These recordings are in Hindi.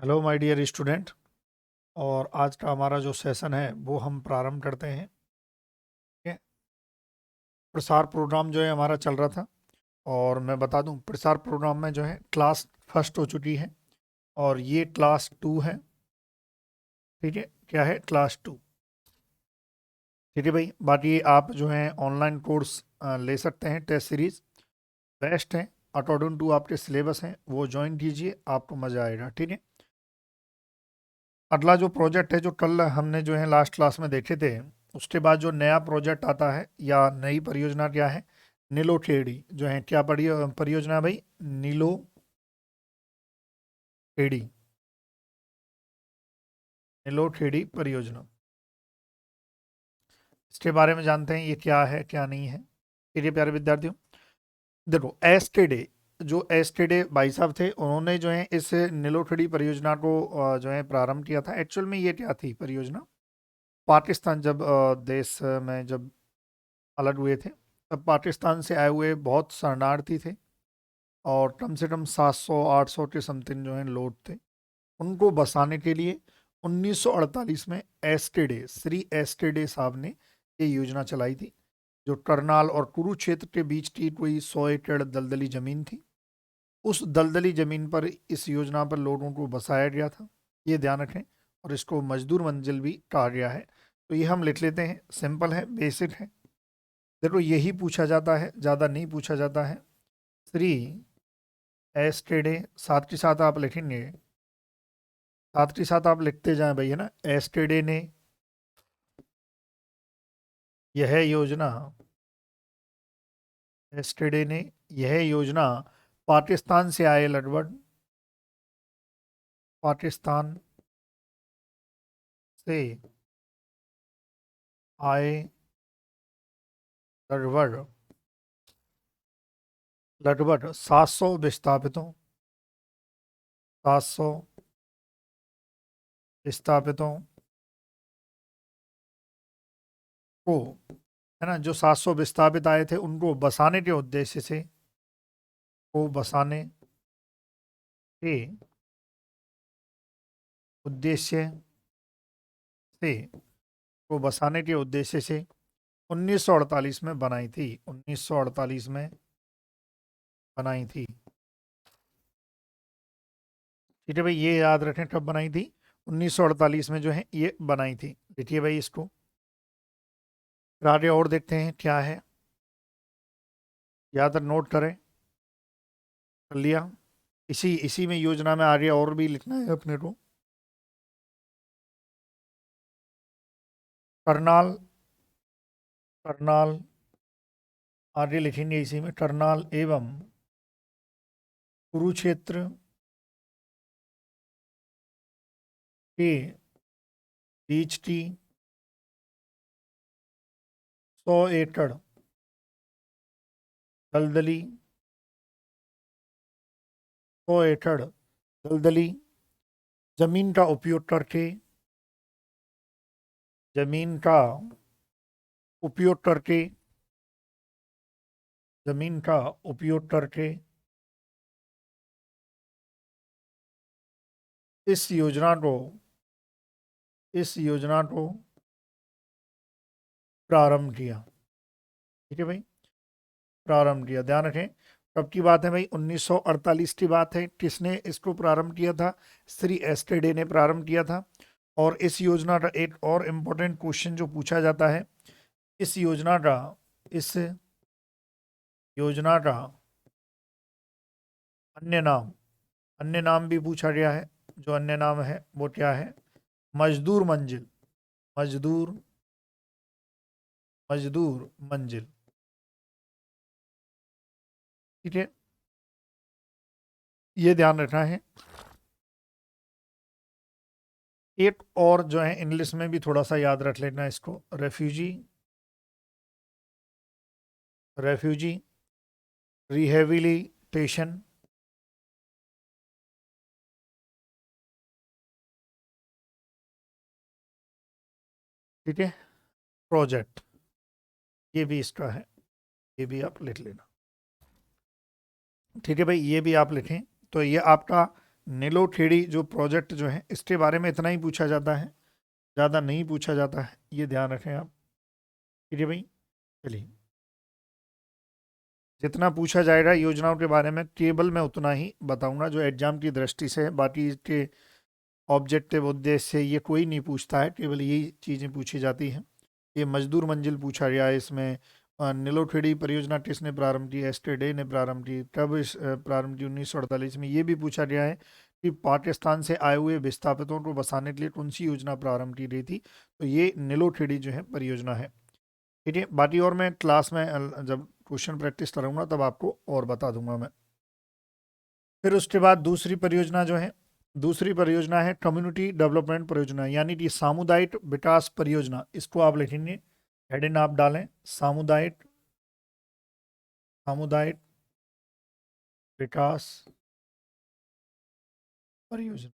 Hello my dear student. और आज का हमारा जो सेशन है वो हम प्रारंभ करते हैं। ठीक है। प्रसार प्रोग्राम जो है हमारा चल रहा था, और मैं बता दूं प्रसार प्रोग्राम में जो है क्लास फर्स्ट हो चुकी है और ये क्लास टू है। ठीक है, क्या है क्लास टू। ठीक है भाई, बाकी आप जो है ऑनलाइन कोर्स ले सकते हैं, टेस्ट सीरीज बेस्ट है अकॉर्डिंग टू आपके सिलेबस हैं, वो ज्वाइन कीजिए, आपको मज़ा आएगा। ठीक है। अगला जो प्रोजेक्ट है जो कल हमने जो है लास्ट क्लास में देखे थे, उसके बाद जो नया प्रोजेक्ट आता है या नई परियोजना क्या है, नीलो खेड़ी जो है, क्या परियोजना है भाई, नीलो खेड़ी। नीलो खेड़ी परियोजना, इसके बारे में जानते हैं ये क्या है क्या नहीं है। मेरे प्यारे विद्यार्थियों, देखो एसटेडे, जो एसटेडे भाई साहब थे, उन्होंने जो है इस नीलो खेड़ी परियोजना को जो है प्रारंभ किया था। एक्चुअल में ये क्या थी परियोजना, पाकिस्तान जब देश में जब अलग हुए थे, तब पाकिस्तान से आए हुए बहुत शरणार्थी थे, और कम से कम 700-800 के समथिंग जो हैं लोग थे। उनको बसाने के लिए 1948 में एस्टेडे, श्री एस्टेडे साहब ने ये योजना चलाई थी, जो करनाल और कुरुक्षेत्र के बीच की कोई 100 एकड़ दलदली जमीन थी। उस दलदली जमीन पर इस योजना पर लोगों को बसाया गया था, ये ध्यान रखें। और इसको मजदूर मंजिल भी कहा गया है। तो ये हम लिख लेते हैं, सिंपल है, बेसिक है। देखो यही पूछा जाता है, ज़्यादा नहीं पूछा जाता है। श्री एस्टेडे, साथ के साथ आप लिखेंगे, साथ के साथ आप लिखते जाएं भाई, है ना। एस्टेडे ने यह योजना, एस्टेडे ने यह योजना पाकिस्तान से आए लगभग, पाकिस्तान से आए लगभग लगभग 700 विस्थापितों, 700 विस्थापितों को, है ना, जो 700 विस्थापित आए थे उनको बसाने के उद्देश्य से, को बसाने के उद्देश्य से, को बसाने के उद्देश्य से 1948 में बनाई थी, 1948 में बनाई थी। ठीक है भाई, ये याद रखें कब बनाई थी, 1948 में जो है ये बनाई थी। देखिए भाई इसको, फिर आगे और देखते हैं क्या है, याद नोट करें। कर लिया, इसी इसी में योजना में आगे और भी लिखना है अपने को। करनाल, करनाल, आगे लिखेंगे इसी में, करनाल एवं कुरुक्षेत्र के बीच की 100 एकड़ दलदली, 100 एकड़ दलदली जमीन का उपयोग करके, जमीन का उपयोग करके, जमीन का उपयोग करके इस योजना को, इस योजना को प्रारंभ किया। ठीक है भाई, प्रारंभ किया, ध्यान रखें कब की बात है भाई, 1948 की बात है। किसने इसको प्रारंभ किया था, श्री एस्टेडे ने प्रारंभ किया था। और इस योजना का एक और इम्पोर्टेंट क्वेश्चन जो पूछा जाता है, इस योजना का, इस योजना का अन्य नाम, अन्य नाम भी पूछा गया है। जो अन्य नाम है वो क्या है, मजदूर मंजिल, मजदूर, मजदूर मंजिल। ठीक है, ये ध्यान रखना है। एक और जो है इंग्लिश में भी थोड़ा सा याद रख लेना इसको, रेफ्यूजी, रेफ्यूजी रिहेबिलिटेशन। ठीक है, प्रोजेक्ट, ये भी इसका है, ये भी आप लिख लेना। ठीक है भाई, ये भी आप लिखें। तो ये आपका नीलोखेड़ी जो प्रोजेक्ट जो है इसके बारे में इतना ही पूछा जाता है, ज़्यादा नहीं पूछा जाता है, ये ध्यान रखें आप। ठीक है भाई, चलिए जितना पूछा जाएगा योजनाओं के बारे में टेबल में उतना ही बताऊंगा जो एग्जाम की दृष्टि से है। बाकी के ऑब्जेक्टिव उद्देश्य से ये कोई नहीं पूछता है, केवल यही चीज़ें पूछी जाती हैं। ये मजदूर मंजिल पूछा गया है इसमें। नीलोखेड़ी परियोजना किसने प्रारंभ की, एस्टे ने प्रारंभ की, कब इस प्रारंभ की, 1948 में। ये भी पूछा गया है कि पाकिस्तान से आए हुए विस्थापितों को बसाने के लिए कौन सी योजना प्रारंभ की गई थी, तो ये नीलोखेड़ी जो है परियोजना है। ठीक है, बाकी और मैं क्लास में जब क्वेश्चन प्रैक्टिस करूँगा तब आपको और बता दूंगा मैं। फिर उसके बाद दूसरी परियोजना जो है, दूसरी परियोजना है कम्युनिटी डेवलपमेंट परियोजना, यानी कि सामुदायिक विकास परियोजना। इसको आप लिखेंगे, हेडिंग आप डालें सामुदायिक, सामुदायिक विकास परियोजना।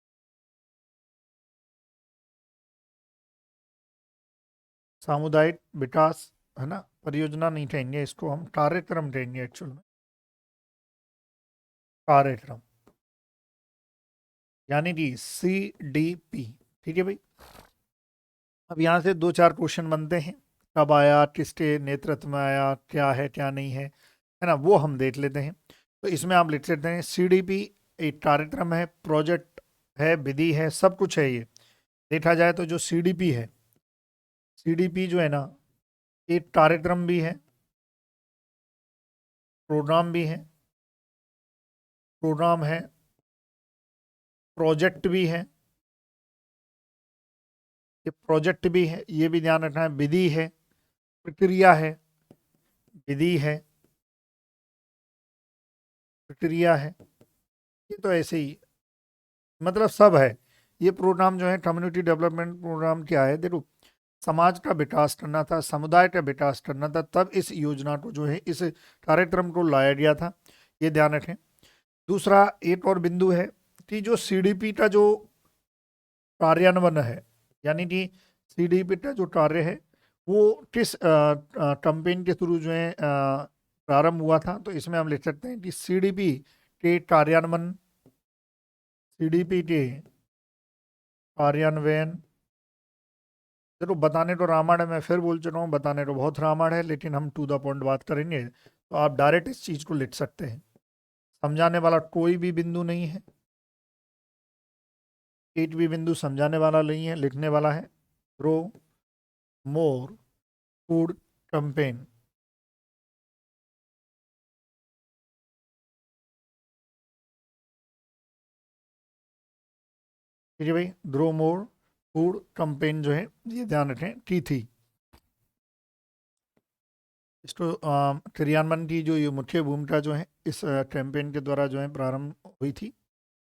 सामुदायिक विकास है ना, परियोजना नहीं कहेंगे इसको, हम कार्यक्रम कहेंगे एक्चुअल में, कार्यक्रम यानी कि CDP। ठीक है भाई, अब यहाँ से 2-4 क्वेश्चन बनते हैं। कब आया, किसके नेतृत्व में आया, क्या है क्या नहीं है ना, वो हम देख लेते हैं। तो इसमें आप लिख सकते हैं CDP एक कार्यक्रम है, प्रोजेक्ट है, विधि है, सब कुछ है। ये देखा जाए तो जो CDP है, CDP जो है ना, एक कार्यक्रम भी है, प्रोग्राम भी है, प्रोग्राम है, प्रोजेक्ट भी है, ये प्रोजेक्ट भी है, ये भी ध्यान रखना है, विधि है, प्रक्रिया है, विधि है, प्रक्रिया है, ये तो ऐसे ही मतलब सब है। ये प्रोग्राम जो है कम्युनिटी डेवलपमेंट प्रोग्राम क्या है, देखो समाज का विकास करना था, समुदाय का विकास करना था, तब इस योजना को जो है, इस कार्यक्रम को लाया गया था, ये ध्यान रखें। दूसरा एक और बिंदु है कि जो CDP का जो कार्यान्वयन है, यानी कि CDP का जो कार्य है वो किस कैंपेन के थ्रू जो है प्रारंभ हुआ था, तो इसमें हम लिख सकते हैं कि CDP के कार्यान्वयन, CDP के कार्यान्वयन, देखो बताने तो रामायण है, मैं फिर बोल चुका हूँ बताने तो बहुत रामायण है, लेकिन हम टू द पॉइंट बात करेंगे, तो आप डायरेक्ट इस चीज़ को लिख सकते हैं। समझाने वाला कोई भी बिंदु नहीं है, एक भी बिंदु समझाने वाला नहीं है, लिखने वाला है। ग्रो मोर फूड कैंपेन, ठीक है भाई, ग्रो मोर फूड कैंपेन जो है ये ध्यान रखें की थी। इसको क्रियान्वयन की जो ये मुख्य भूमिका जो है इस कैंपेन के द्वारा जो है प्रारंभ हुई थी।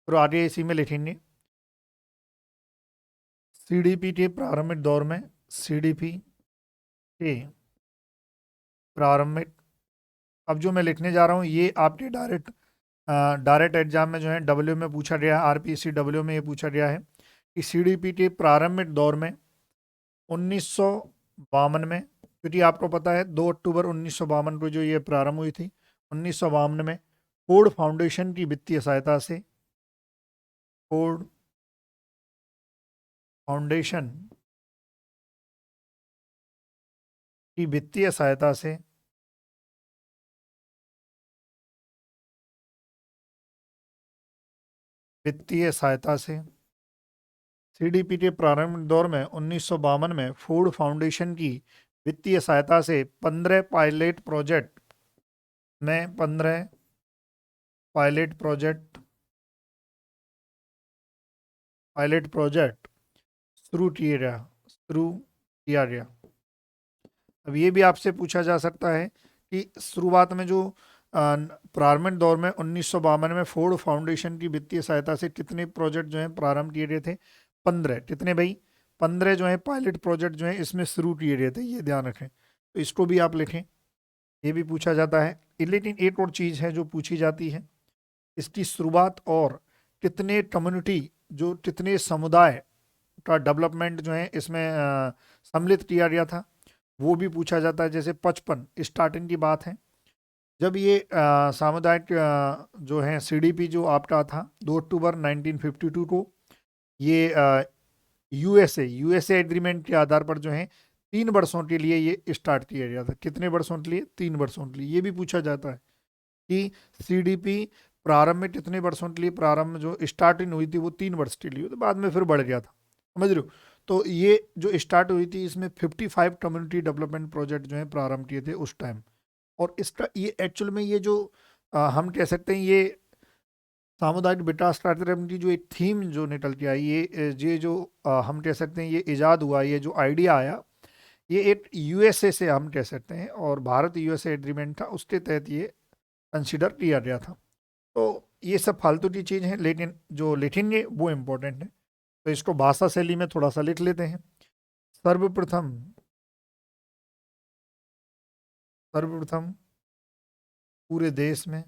और आगे इसी में लिखेंगे CDP के प्रारंभिक दौर में, CDP के प्रारंभिक, अब जो मैं लिखने जा रहा हूँ ये आपके डायरेक्ट एग्जाम में जो है डब्ल्यू में पूछा गया है, RPSC-W में ये पूछा गया है कि CDP के प्रारंभिक दौर में 1952 में, क्योंकि आपको पता है 2 अक्टूबर 1952 को जो ये प्रारंभ हुई थी, 1952 में फोर्ड फाउंडेशन की वित्तीय सहायता से, फोर्ड फाउंडेशन की वित्तीय सहायता से, वित्तीय सहायता से CDP के प्रारंभिक दौर में 1952 में फोर्ड फाउंडेशन की वित्तीय सहायता से 15 पायलट प्रोजेक्ट में 15 पायलट प्रोजेक्ट शुरू किया गया। अब ये भी आपसे पूछा जा सकता है कि शुरुआत में जो प्रारंभिक दौर में 1952 में फोर्ड फाउंडेशन की वित्तीय सहायता से कितने प्रोजेक्ट जो हैं प्रारंभ किए गए थे, 15। कितने भाई, 15 जो है पायलट प्रोजेक्ट जो है इसमें शुरू किए गए थे, ये ध्यान रखें। तो इसको भी आप लिखें, ये भी पूछा जाता है। लेकिन एक और चीज़ है जो पूछी जाती है, इसकी शुरुआत और कितने कम्युनिटी, जो कितने समुदाय का डेवलपमेंट जो है इसमें सम्मिलित किया गया था, वो भी पूछा जाता है। जैसे 55 स्टार्टिंग की बात है, जब ये सामुदायिक जो है सीडीपी जो आपटा था 2 अक्टूबर 1952 को, ये यूएसए एग्रीमेंट के आधार पर जो है 3 वर्षों के लिए ये स्टार्ट किया गया था। कितने वर्षों के लिए? 3 वर्षों के लिए। ये भी पूछा जाता है कि सीडीपी प्रारंभ में कितने वर्षों के लिए, प्रारंभ जो स्टार्टिंग हुई थी वो 3 वर्ष के लिए, तो बाद में फिर बढ़ गया था, समझ रहे हो। तो ये जो स्टार्ट हुई थी इसमें 55 कम्युनिटी डेवलपमेंट प्रोजेक्ट जो है प्रारंभ किए थे उस टाइम। और इसका ये एक्चुअल में ये जो हम कह सकते हैं ये सामुदायिक विकास कार्यक्रम की जो एक थीम जो निकल के आई, ये जो हम कह सकते हैं ये इजाद हुआ, ये जो आइडिया आया, ये एक यूएसए से हम कह सकते हैं, और भारत यूएसए एग्रीमेंट था उसके तहत ये कंसिडर किया गया था। तो ये सब फालतू की चीज़ है, लेकिन जो लिखेंगे वो इम्पोर्टेंट है। तो इसको भाषा शैली में थोड़ा सा लिख लेते हैं। सर्वप्रथम सर्वप्रथम पूरे देश में,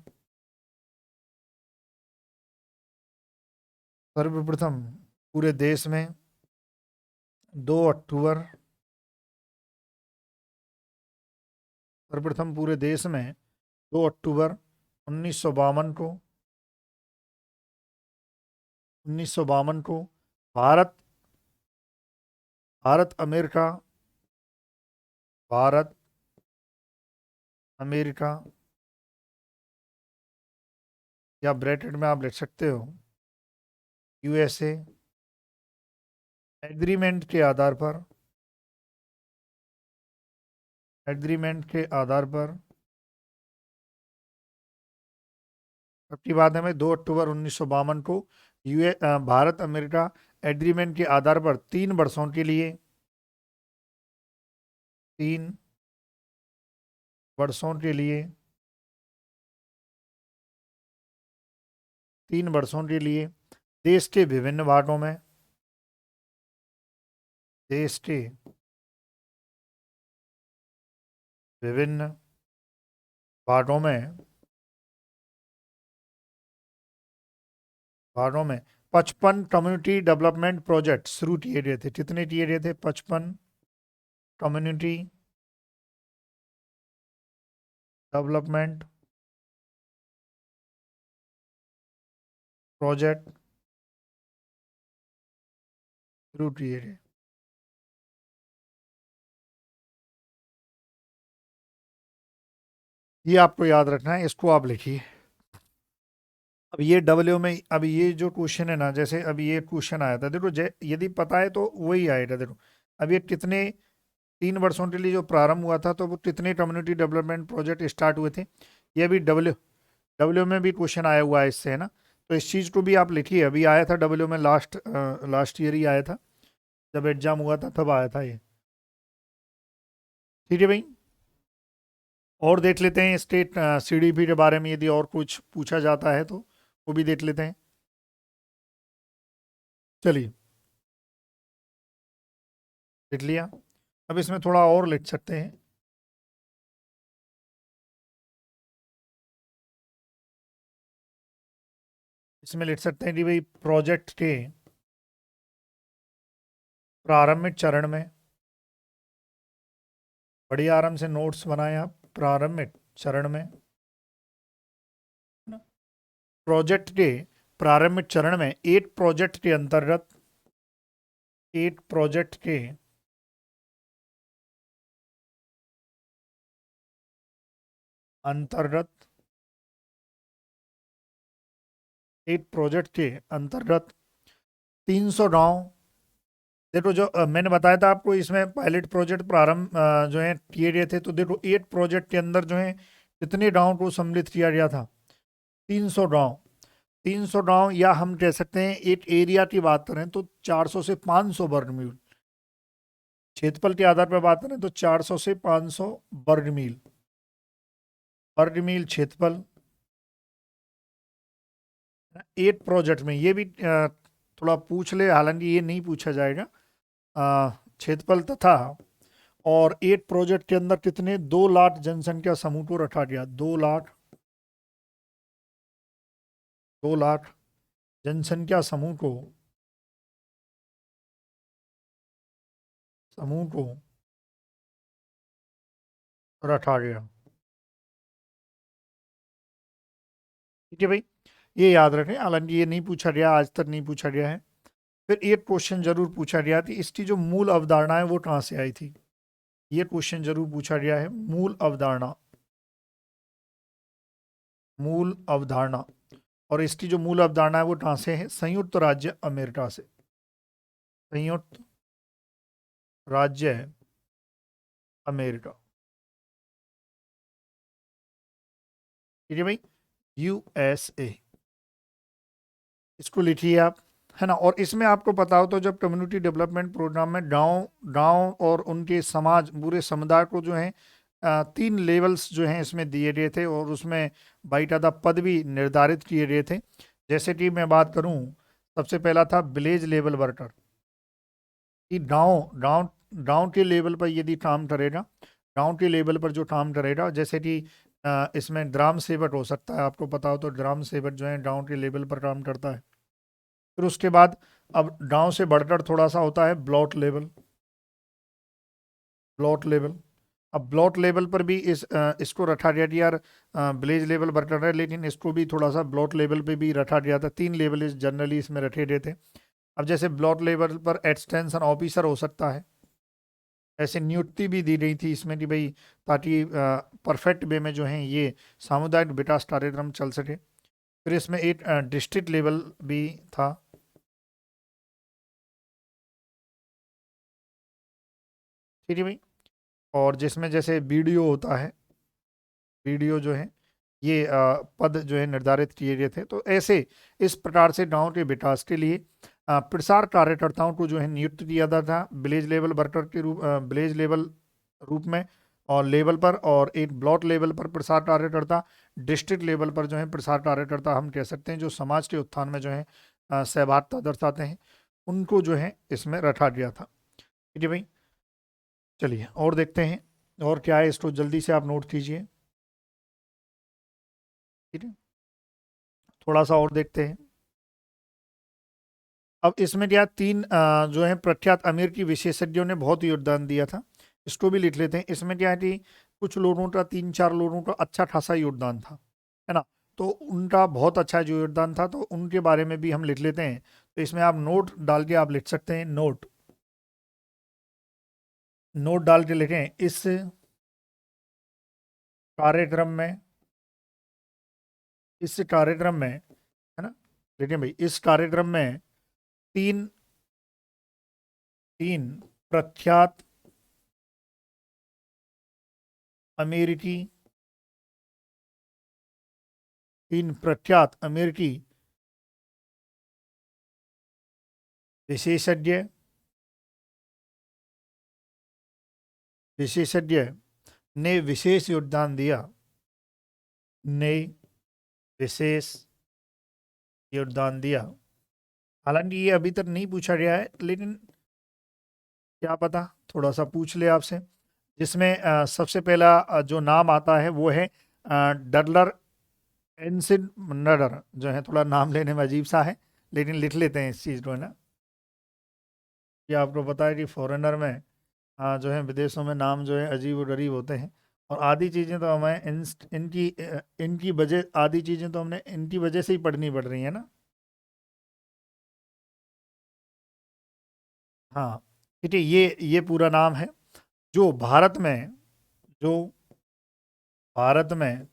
सर्वप्रथम पूरे देश में 2 अक्टूबर, सर्वप्रथम पूरे देश में 2 अक्टूबर 1952 को, 1952 को भारत भारत अमेरिका भारत अमेरिका, या ब्रैकेट में आप लिख सकते हो यूएसए, एग्रीमेंट के आधार पर, एग्रीमेंट के आधार पर, सबकी बात है, मैं 2 अक्टूबर 1952 को भारत अमेरिका एग्रीमेंट के आधार पर 3 वर्षों के लिए, 3 वर्षों के लिए, 3 वर्षों के लिए देश के विभिन्न भागों में, देश के विभिन्न भागों में, भागों में 55 कम्युनिटी डेवलपमेंट प्रोजेक्ट शुरू किए गए थे। कितने किए गए थे? 55 कम्युनिटी डेवलपमेंट प्रोजेक्ट शुरू किए गए। ये आपको याद रखना है, इसको आप लिखिए। अब ये डब्ल्यू में, अब ये जो क्वेश्चन है ना, जैसे अब ये क्वेश्चन आया था, देखो यदि पता है तो वही आएगा। देखो अब ये कितने 3 वर्षों के लिए जो प्रारंभ हुआ था, तो वो कितने कम्युनिटी डेवलपमेंट प्रोजेक्ट स्टार्ट हुए थे, ये भी डब्ल्यू डब्ल्यू में भी क्वेश्चन आया हुआ है इससे, है ना। तो इस चीज़ को भी आप लिखिए। अभी आया था डब्ल्यू में, लास्ट ईयर ही आया था, जब एग्जाम हुआ था तब आया था ये। ठीक है भाई, और देख लेते हैं स्टेट सीडीपी के बारे में, यदि और कुछ पूछा जाता है तो वो भी देख लेते हैं। चलिए, लिख लिया। अब इसमें थोड़ा और लिख सकते हैं। इसमें लिख सकते हैं कि भाई प्रोजेक्ट के प्रारंभिक चरण में, बड़ी आराम से नोट्स बनाए आप, प्रारंभिक चरण में, प्रोजेक्ट के प्रारंभिक चरण में एक प्रोजेक्ट के अंतर्गत, एक प्रोजेक्ट के अंतर्गत, एक प्रोजेक्ट के अंतर्गत 300 गांव, देखो जो मैंने बताया था आपको, इसमें पायलट प्रोजेक्ट प्रारंभ जो है किए गए थे, तो देखो एक प्रोजेक्ट के अंदर जो है कितने गांव को सम्मिलित किया गया था? 300 गांव। 300 गांव, या हम कह सकते हैं एक एरिया की बात करें तो 400 से 500 वर्ग मील, क्षेत्रफल के आधार पर बात करें तो 400 से 500 वर्ग मील, वर्ग मील क्षेत्रफल एक प्रोजेक्ट में। ये भी थोड़ा पूछ ले, हालांकि ये नहीं पूछा जाएगा। क्षेत्रफल तथा, और एक प्रोजेक्ट के अंदर कितने 2 लाख जनसंख्या समूह को रखा गया, 2 लाख, 2 लाख जनसंख्या समूह को रखा गया। ठीक है भाई, ये याद रखें, हालांकि ये नहीं पूछा गया, आज तक नहीं पूछा गया है। फिर एक क्वेश्चन जरूर पूछा गया थी, इसकी जो मूल अवधारणा है वो कहाँ से आई थी, ये क्वेश्चन जरूर पूछा गया है, मूल अवधारणा, मूल अवधारणा। और इसकी जो मूल अवधारणा है वो कहाँ से है, संयुक्त राज्य अमेरिका से, संयुक्त राज्य अमेरिका। ठीक है भाई, यूएसए, इसको लिखिए आप, है ना। और इसमें आपको पता हो तो जब कम्युनिटी डेवलपमेंट प्रोग्राम में गांव गांव और उनके समाज, पूरे समुदाय को जो है 3 लेवल्स जो हैं इसमें दिए गए थे, और उसमें बाकायदा पद भी निर्धारित किए गए थे। जैसे कि मैं बात करूं, सबसे पहला था विलेज लेवल वर्कर, कि गांव गांव गांव के लेवल पर यदि काम करेगा, गांव के लेवल पर जो काम करेगा, जैसे कि इसमें ग्राम सेवक हो सकता है, आपको पता हो तो ग्राम सेवक जो है गांव के लेवल पर काम करता है। फिर उसके बाद अब गांव से बढ़कर थोड़ा सा होता है ब्लॉक लेवल, ब्लॉक लेवल। अब ब्लॉक लेवल पर भी इसको रखा गया कि यार विलेज लेवल वर्कर है, लेकिन इसको भी थोड़ा सा ब्लॉक लेवल पे भी रखा गया था। 3 लेवल इस जनरली इसमें रखे गए थे। अब जैसे ब्लॉक लेवल पर एक्सटेंशन ऑफिसर हो सकता है, ऐसे नियुक्ति भी दी गई थी इसमें कि भाई ताकि परफेक्ट वे में जो है ये सामुदायिक विकास कार्यक्रम चल सके। फिर इसमें एक डिस्ट्रिक्ट लेवल भी था। ठीक है भाई, और जिसमें जैसे बीडीओ होता है, बीडीओ जो है ये पद जो है निर्धारित किए गए थे। तो ऐसे इस प्रकार से गांव के विकास के लिए प्रसार कार्यकर्ताओं को जो है नियुक्त किया जाता था, विलेज लेवल वर्कर के रूप, विलेज लेवल रूप में और लेवल पर, और एक ब्लॉक लेवल पर प्रसार कार्यकर्ता, डिस्ट्रिक्ट लेवल पर जो है प्रसार कार्यकर्ता हम कह सकते हैं, जो समाज के उत्थान में जो है सहभागिता दर्शाते हैं, उनको जो है इसमें रखा गया था। ठीक है भाई, चलिए और देखते हैं और क्या है, इसको जल्दी से आप नोट कीजिए। ठीक है, थोड़ा सा और देखते हैं। अब इसमें क्या 3 जो है प्रख्यात अमेरिकी विशेषज्ञों ने बहुत योगदान दिया था, इसको भी लिख लेते हैं। इसमें क्या है कि कुछ लोगों का, 3-4 लोगों का अच्छा खासा योगदान था, है ना। तो उनका बहुत अच्छा जो योगदान था, तो उनके बारे में भी हम लिख लेते हैं। तो इसमें आप नोट डाल के आप लिख सकते हैं, नोट, नोट डाल के लिखें, इस कार्यक्रम में, इस कार्यक्रम में, है ना। देखिए भाई, इस कार्यक्रम में तीन तीन प्रख्यात अमेरिकी, 3 प्रख्यात अमेरिकी विशेषज्ञ, विशेषज्ञ ने विशेष योगदान दिया, ने विशेष योगदान दिया। हालांकि ये अभी तक नहीं पूछा गया है, लेकिन क्या पता थोड़ा सा पूछ ले आपसे। जिसमें सबसे पहला जो नाम आता है वो है डडलर एंसिन नडर, जो है थोड़ा नाम लेने में अजीब सा है, लेकिन लिख लेते हैं इस चीज़ को, है ना। ये आपको पता है कि फॉरेनर में जो है विदेशों में नाम जो है अजीब और गरीब होते हैं, और आधी चीज़ें तो हमें इनकी वजह, आधी चीज़ें तो हमने इनकी वजह से ही पढ़नी पड़ रही है ना। हाँ, ठीक है, ये पूरा नाम है। जो भारत में, जो भारत में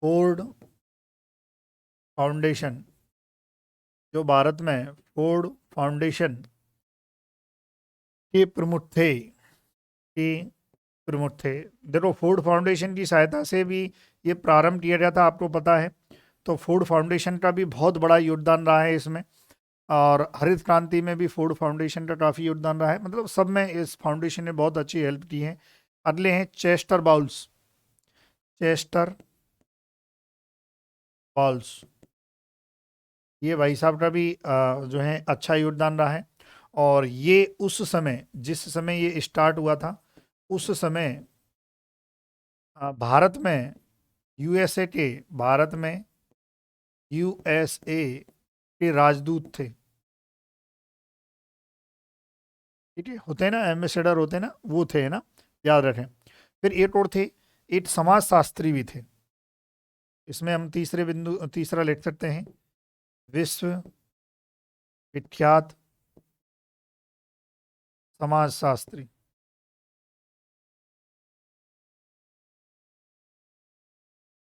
फोर्ड फाउंडेशन, जो भारत में फोर्ड फाउंडेशन के प्रमुख थे, के प्रमुख थे। देखो, फोर्ड फाउंडेशन की सहायता से भी ये प्रारंभ किया गया था, आपको पता है। तो फोर्ड फाउंडेशन का भी बहुत बड़ा योगदान रहा है इसमें, और हरित क्रांति में भी फोर्ड फाउंडेशन का काफ़ी योगदान रहा है। मतलब सब में इस फाउंडेशन ने बहुत अच्छी हेल्प की है। अगले हैं चेस्टर बाउल्स, चेस्टर बाउल्स, ये भाई साहब का भी जो है अच्छा योगदान रहा है। और ये उस समय, जिस समय ये स्टार्ट हुआ था, उस समय भारत में यूएसए के, भारत में यूएसए के राजदूत थे। ठीक है, होते हैं ना, एम्बेसडर होते हैं ना, वो थे ना, याद रखें। फिर एक और थे, एक समाज शास्त्री भी थे, इसमें हम तीसरा लिख सकते हैं, विश्व विख्यात समाजशास्त्री।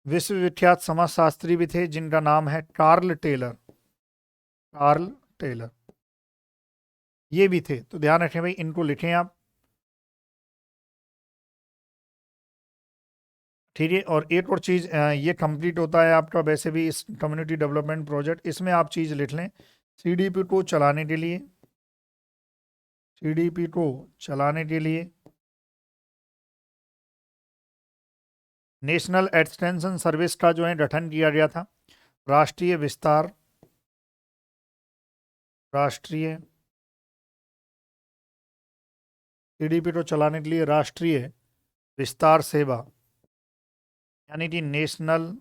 विश्वविख्यात समाजशास्त्री भी थे जिनका नाम है कार्ल टेलर। कार्ल टेलर ये भी थे, तो ध्यान रखें भाई, इनको लिखें आप, ठीक है। और एक और चीज़, ये कंप्लीट होता है आपका वैसे भी इस कम्युनिटी डेवलपमेंट प्रोजेक्ट, इसमें आप चीज़ लिख लें, सीडीपी को चलाने के लिए, सीडीपी को चलाने के लिए नेशनल एक्सटेंशन सर्विस का जो है गठन किया गया था। राष्ट्रीय विस्तार, राष्ट्रीय सीडीपी को चलाने के लिए राष्ट्रीय विस्तार सेवा, यानी कि नेशनल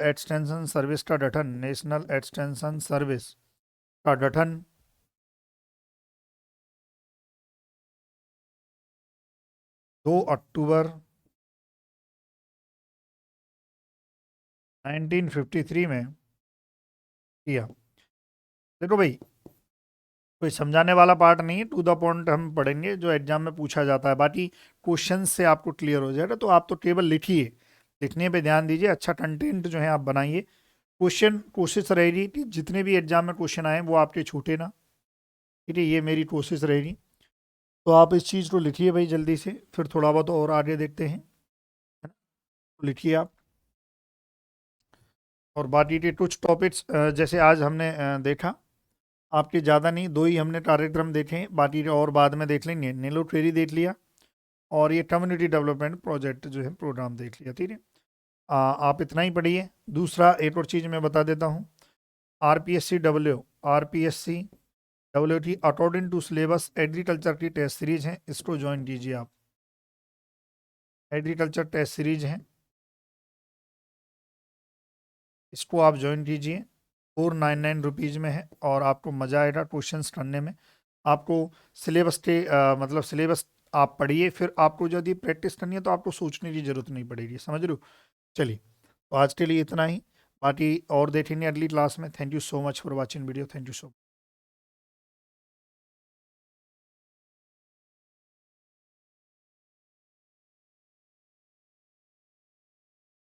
एक्सटेंशन सर्विस का गठन, नेशनल एक्सटेंशन सर्विस का गठन 2 अक्टूबर 1953 में किया। देखो भाई, कोई समझाने वाला पार्ट नहीं है, टू द पॉइंट हम पढ़ेंगे जो एग्जाम में पूछा जाता है, बाकी क्वेश्चन से आपको क्लियर हो जाएगा। तो आप तो केवल लिखिए, लिखने पे ध्यान दीजिए, अच्छा कंटेंट जो है आप बनाइए। क्वेश्चन कोशिश रहेगी कि जितने भी एग्जाम में क्वेश्चन आए वो आपके छूटे ना, ठीक है, ये मेरी कोशिश रहेगी। तो आप इस चीज़ को लिखिए भाई जल्दी से, फिर थोड़ा बहुत और आगे देखते हैं, है ना। तो लिखिए आप। और बाकी के कुछ टॉपिक्स जैसे आज हमने देखा, आपके ज़्यादा नहीं, 2 ही हमने कार्यक्रम देखे हैं, बाकी के और बाद में देख लेंगे। नीलो ट्रेरी देख लिया और ये कम्युनिटी डेवलपमेंट प्रोजेक्ट जो है प्रोग्राम देख लिया, ठीक है। आप इतना ही पढ़िए। दूसरा एक और चीज़ मैं बता देता हूँ, RPSC W T according to syllabus agriculture की टेस्ट सीरीज है, इसको ज्वाइन कीजिए आप। एग्रीकल्चर टेस्ट सीरीज है, इसको आप ज्वाइन कीजिए। 499 रुपीज़ में है और आपको मज़ा आएगा क्वेश्चंस करने में। आपको सिलेबस के मतलब सिलेबस आप पढ़िए, फिर आपको यदि प्रैक्टिस करनी है तो आपको सोचने की ज़रूरत नहीं पड़ेगी, समझ रहे हो। चलिए, तो आज के लिए इतना ही, बाकी और देखेंगे अगली क्लास में। Thank you so much for watching video, thank you so much.